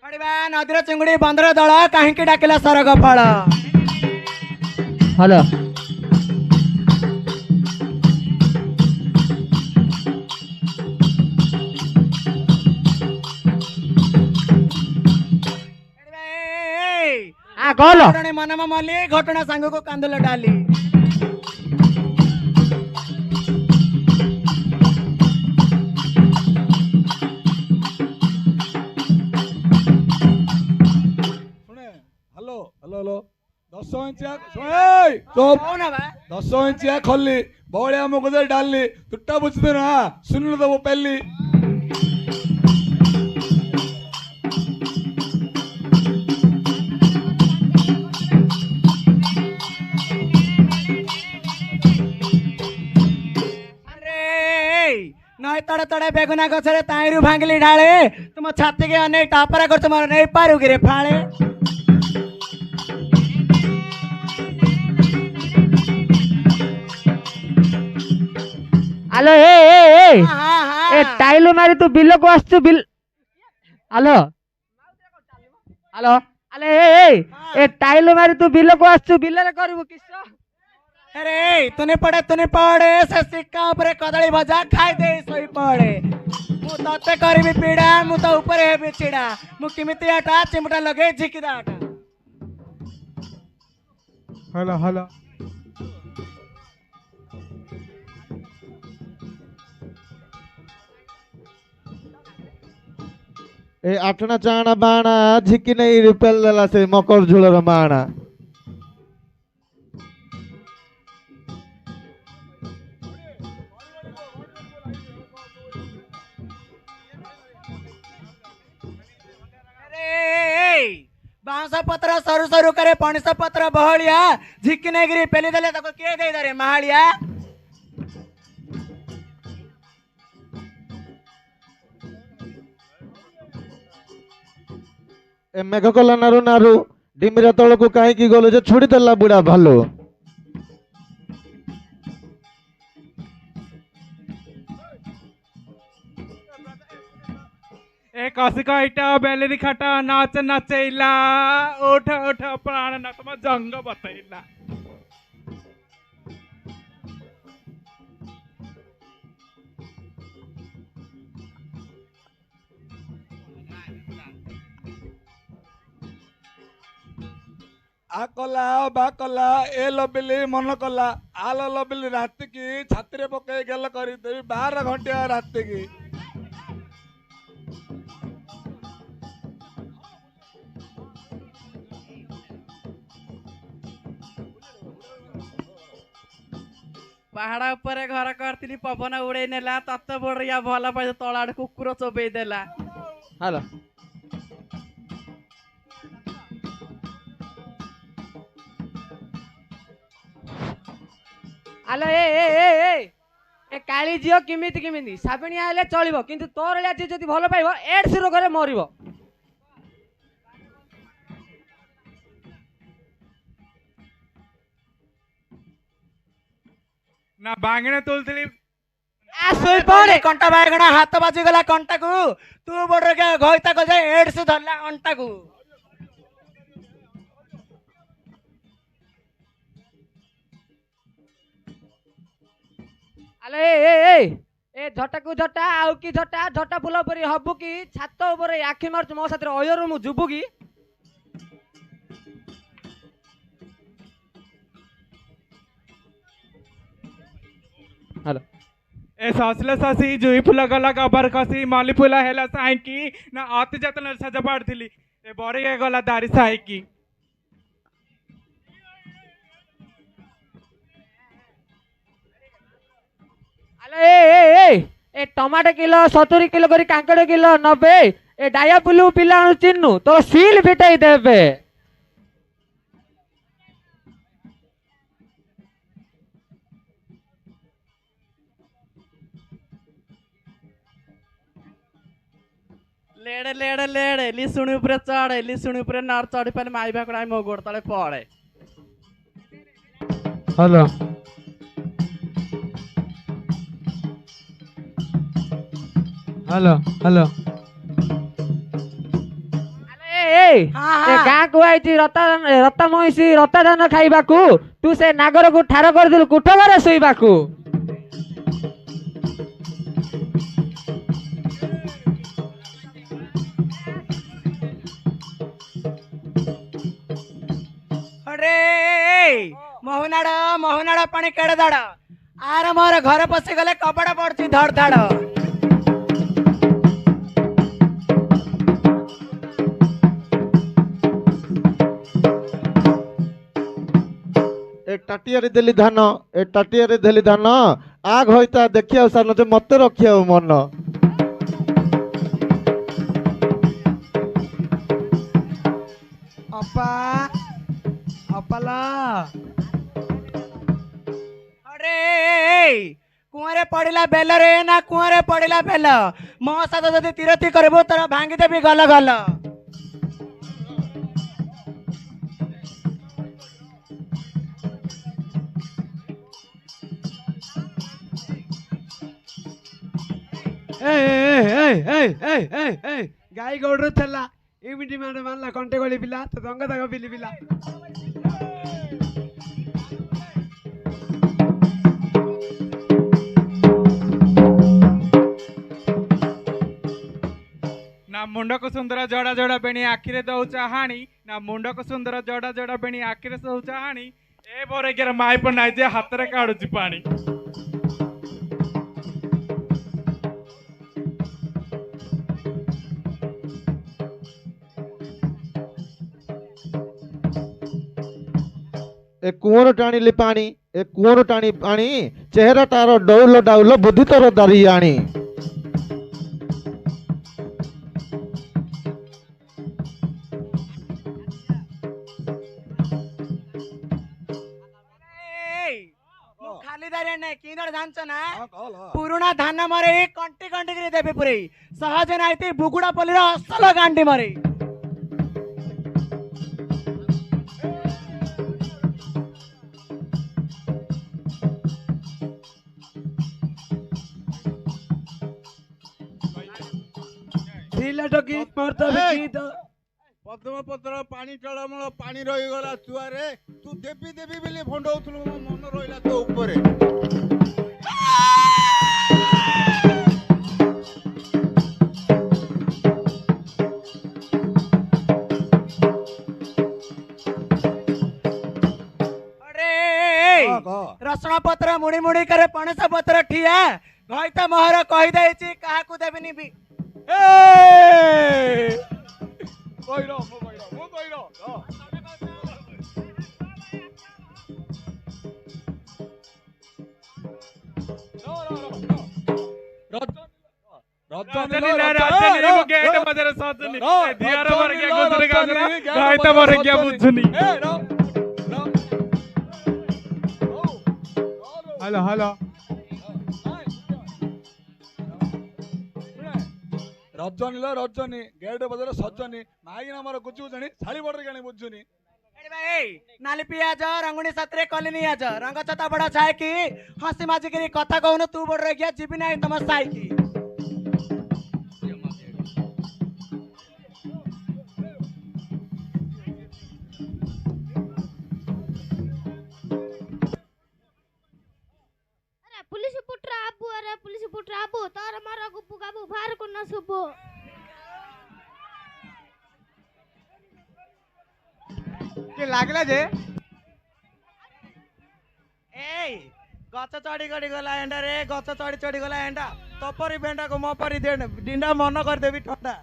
पड़वा नदीर चिंगुड़ी बंदर दल कहीं डाकिला सरग फल। हेलो कौन मनमा मल्ली घटना सांग को कांदुल डाली। हेलो हेलो हेलो 10 इंचिया चुप 10 इंचिया खोली बौड़िया मुगदे डाली तुट्टा बुझते ना सुन लो वो पहली नई तड़े तड़े बेगुना गछरे ताईरु भांगली ढाले तुम छाती के अने टापरा कर तुम नहीं पारु गिरे फाळे। हेलो ए टाइलो मारी तू बिल्लो को आस्तु बिल हेलो हेलो अरे ए टाइलो मारी तू बिल्लो को आस्तु बिल्लो रे करबो किसो। अरे तूने पड़े से सिक्का ऊपर कदली भजा खाई दे सोई पड़े मु तते करबी पीड़ा मु तो ऊपर हेबी चिड़ा मु किमिति आटा चिमटा लगे झिकिदा आटा। हेलो हेलो ए आटना चाणा बाणा झिकी नहीं रिपेल दला से मकर झुलर माणा बांस पत्र सरू सरू करे पणस पत्र बहलिया झिकी नहीं गिरी पेली देले तको के दे दरे महालिया। ए मेघ कला नारू नारू डिमिरा तल को कहीं की गलो जे छोड़ी देला बुढ़ा भालो। ए कसिका इटा बेलेरी खटा नाच नचैला उठ उठ प्राण नतम जंग बतैला। आ कला बा कला ए लबिली मन कला आल लबिली राति की छाती पकई गेल कर देवी 12 घंटिया राति की। पहाड़ ऊपर घर करती पवन उड़े नेला तत्त बड़िया भल पाए तला कुकुर चोबई देला। हेलो हेलो ए काली झील किमिति किमिति साबिणिया हेले चलिबो किंतु तोर लिया झी जदी भल पाइबो एड्स रोगरे मरिबो। ना बांगणे तुलथली आ सोई पड़े कंटा बागणा हाथ बाजी गला कंटा को तू बड़ के घइता को जाय एड्स धरला अंटा को। हेलो ए झटा को झटा आउ की झटा झटा फुल परी हबु की छात ऊपर आखि मारछ मो साथे अयरो मु जुबु की। हेलो ए ससले ससी जुई फुला गला गबर कसी माली फुला हेला साइकी ना आति जतन सजा पाड़थिली ए बड़ी के गला दारी साइकी। हेलो ए टमाटो किलो 70 किलो करी कांकड़ किलो 90 ए डाया पुलु पिला चिन्नु तो सील फिटाई देबे। लेड़े लेड़े लेड़े लिसुणी ऊपर चढ़े लिसुणी ऊपर नार चढ़ी पाले माई भाकड़ा मो गोड़ तले पड़े। हेलो हेलो हेलो ଏ ଗାଁକୁ ଆଇଛି ରତା ମଇଁଷି ରତା ଧାନ ଖାଇବାକୁ ତୁ ସେ ନାଗରକୁ ଠାର କରିଦେଲୁ କୋଠ ଘରେ ଶୋଇବାକୁ। ମୋହନାଡ ପାଣି କେଡେ ଦାଡ ଆର ମୋର ଘରେ ପଶିଗଲେ କବାଟ ପଡୁଛି ଧଡ ଧାଡ। ଏ ଟାଟିଆରେ ଦେଲି ଧାନ ଏ ଟାଟିଆରେ ଦେଲି ଧାନ ଆଗ ହଇତା ଦେଖିବାକୁ ସାର ନଚେ ମତେ ରଖିବାକୁ ମନ। ଅପା ଅପାଲ କୁଆଁରେ ପଡିଲା ବେଲରେ ନା କୁଆଁରେ ପଡିଲା ବେଲ ମୋ ସହିତ ଯଦି ତିରତି କରିବୁ ତୋର ଭାଙ୍ଗିଦେବି ଗଲ ଗଲ। ଗାଈ ଗୌଡରୁ ଥିଲା ଏମିତି ମାଡ ମାରିଲା କଣ୍ଟେ ଗଳି ପିଲା ତ ଦଙ୍ଗ ଦାଗ ପିଲି ପିଲା। ନା ମୁଣ୍ଡକୁ ସୁନ୍ଦର ଜଡା ଜଡା ବେଣୀ ଆଖିରେ ଦଉ ଚାହାଣି ନା ମୁଣ୍ଡକୁ ସୁନ୍ଦର ଜଡା ଜଡା ବେଣୀ ଆଖିରେ ଦଉ ଚାହାଣି ଏ ବରେଗେର ମାଇପ ନାଇଁ ଯେ ହାତରେ କାଢୁଛି ପାଣି। ଏ କୁଅଁର ଟାଣିଲି ପାଣି ଏ କୁଅଁର ଟାଣି ପାଣି ଚେହେରା ତାର ଡଉଲ ଡାଉଲ ବୁଦ୍ଧି ତୋର ଦାରି ଆଣି। ଖାଲି ଦାରିଆ ନାଇଁ କି ଜାଣିଛ ନା ପୁରୁଣା ଧାନ ମରେଇ କଣ୍ଟି କଣ୍ଟି କରି ଦେବି ପୁରେଇ ସହଜ ନାଇତି ବୁଗୁଡା ପଲ୍ଲୀର ଅସଲ ଗାଣ୍ଡି ମରେଇ। ପଦ୍ମପତ୍ର ପାଣି ଟଳମଳ ପାଣି ରହିଗଲା ଚୁଆରେ ତୁ ଦେବି ଦେବି ବୋଲି ଭଣ୍ଡଉଥିଲୁ ମୋ ମନ ରହିଲା ତୋ ଉପରେ। ରସୁଣ ପତ୍ର ମୁଣି ମୁଣି करे ପଣସ ପତ୍ର ଠିଆ ଘଇତା ମୋହର କହିଦେଇଛି କାହାକୁ ଦେବିନି ବି। हेलो हेलो ରଜନୀ ଲୋ ରଜନୀ ଗେଟ ବଜାର ସଜନୀ ମାଇକିନା ମୋର ଗୁଜୁ ଜାଣି ଶାଳି ବଡରେ କାଣି ବୁଝୁନି। ନାଲି ପିଆଜ ରଙ୍ଗୁଣୀ ସାଥିରେ କଲିନି ଆଜ ରଙ୍ଗ ଛତା ବଡ ଛାଇକି ହସି ମାଜିକିରି କଥା କହୁନୁ ତୁ ବଡରେ ଗିଆ ଯିବି ନାହିଁ ତମ ସାଇକି। पुलिस पुट्रा आबू अरे पुलिस पुट्रा आबू तार मारा गुप्पू गाबू बाहर को ना सुबो के लागला जे ए गଛ ଚଢି ଗଡି ଗଲା ଏଣ୍ଡା ରେ ଗଛ ଚଢି ଚଢି ଗଲା ଏଣ୍ଡା ତପରି ବେଣ୍ଡା କୁ ମୋ ପରି ଡିଣ୍ଡା ମନ କରିଦେବି ଠଣ୍ଡା।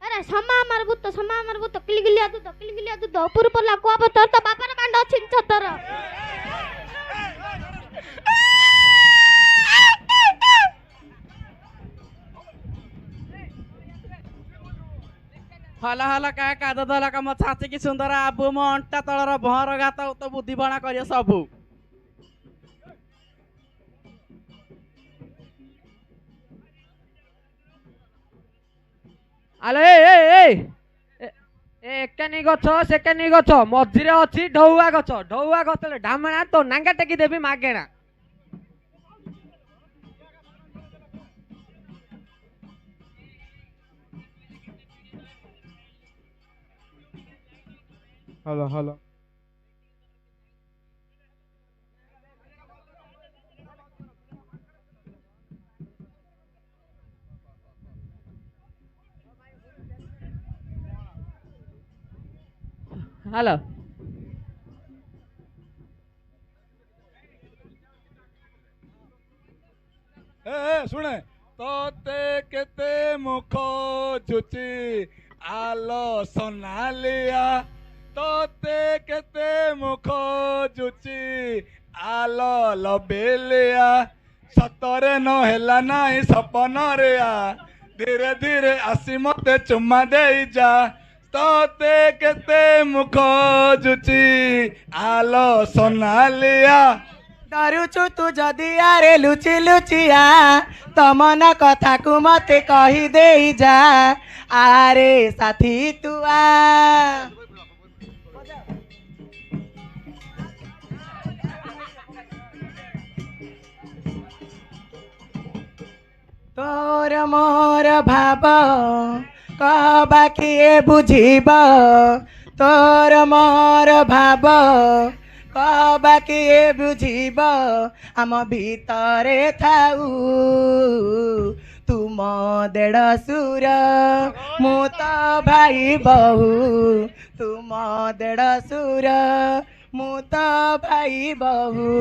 अरे समा मारबू तो किलगिलिया दू ऊपर पला को अब तोर तो बापर कांड छिन छतर हला हला का काद दला का म छाती की सुंदर आबू म अंटा तळर भहर गात तो बुद्धि बणा करियो सबु। आलो ए ଏକାନି ଗଛ ସେକାନି ଗଛ ମଝିରେ ଅଛି ଢଉଆ ଗଛ ଢାମଣା ତୋ ନାଙ୍ଗା ଟେକି ଦେବି ମାଗେଣା। ହଲୋ ହଲୋ ହ୍ୟାଲୋ ଶୁଣେ ତତେ କେତେ ମୁଖ ଜୁଚି ଆଲ ସୋନାଲିଆ ତତେ କେତେ ମୁଖ ଜୁଚି ଆଲ ଲବେଲିଆ ସତରେ ନ ହେଲା ନାଇଁ ସପନରେ ଧୀରେ ଧୀରେ ଆସି ମତେ ଚୁମା ଦେଇ ଯା ତତେ କେତେ ମୁଖ ଜୁଚି ଆଲ ସୋନାଲିଆ ଡରୁଛୁ ତୁ ଯଦି ଆରେ ଲୁଚି ଲୁଚିଆ ତମନ କଥାକୁ ମତେ କହି ଦେଇ ଯା ଆରେ ସାଥୀ ତୁ ଆ ତୋର ମୋର ଭାବ କବା କିଏ ବୁଝିବ ତୋର ମୋର ଭାବ କବା କିଏ ବୁଝିବ ଆମ ଭିତରେ ଥାଉ ତୁମ ଦେଢ଼ଶୁର ମୁଁ ତ ଭାଇ ବହୁ ତୁମ ଦେଢ଼ଶୁର ମୁଁ ତ ଭାଇ ବହୁ।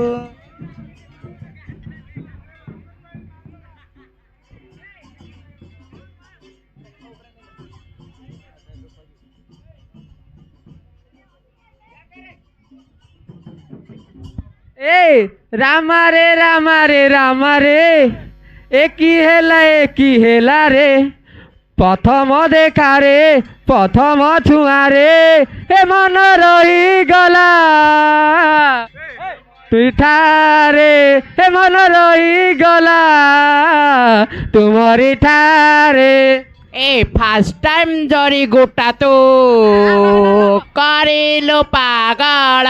ए रामा रे एकी हेला रे प्रथम देखा रे प्रथम छुआ रे ए मन रही गला तुठारे ए मन रही गला तुमरी ठारे ए फास्ट टाइम जरी गोटा तो करिलो पागल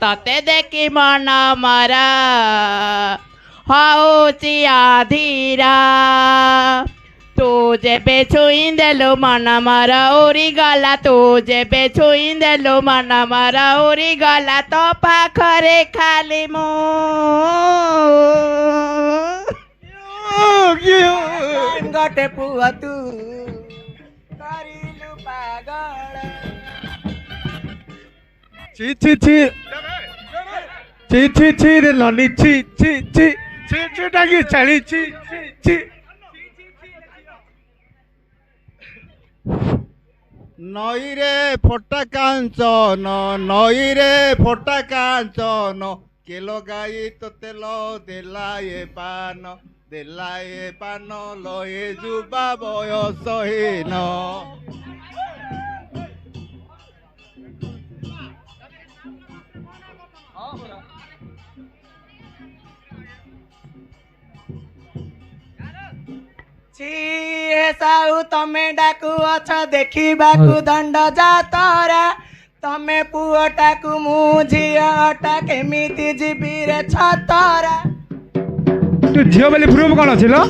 तते देखी मन मरा हौची आधीरा तू जेबे छुई देलो मन मरा उरी गला तू जेबे छुई देलो मन मरा उरी गला तो पाखरे खाली मु गटे पुआ तू करिलु पागल ছি ছি ছি ছি ছি ছি রে লনি ছি ছি ছি ছি ছি ডাকি চালি ছি ছি ছি নইরে ফোটা কাঞ্চন নইরে ফোটা কাঞ্চন কেলো গাই তো তেল দেলায়ে পান লয়ে যুবা বয়সহীন ସାଉ ତମେ ଡାକୁ ଅଛ ଦେଖିବାକୁ ଦଣ୍ଡ ଯାତରା ତମେ ପୁଅଟାକୁ ମୁଁ ଝିଅଟା କେମିତି ଯିବି ରେ ଛତରା ତୁ ଝିଅ ବୋଲି ପ୍ରୁଫ୍ କ'ଣ ଅଛି ଲୋ?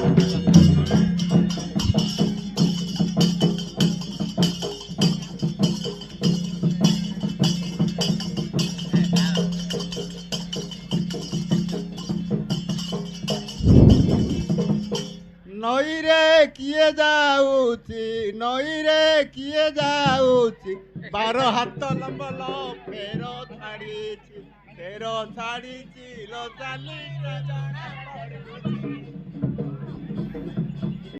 নইরে কিয়ে যাଉଛି 12 হাত লম্বল ফের ছাড়িছি লো চালি জଣା ପଡୁଛି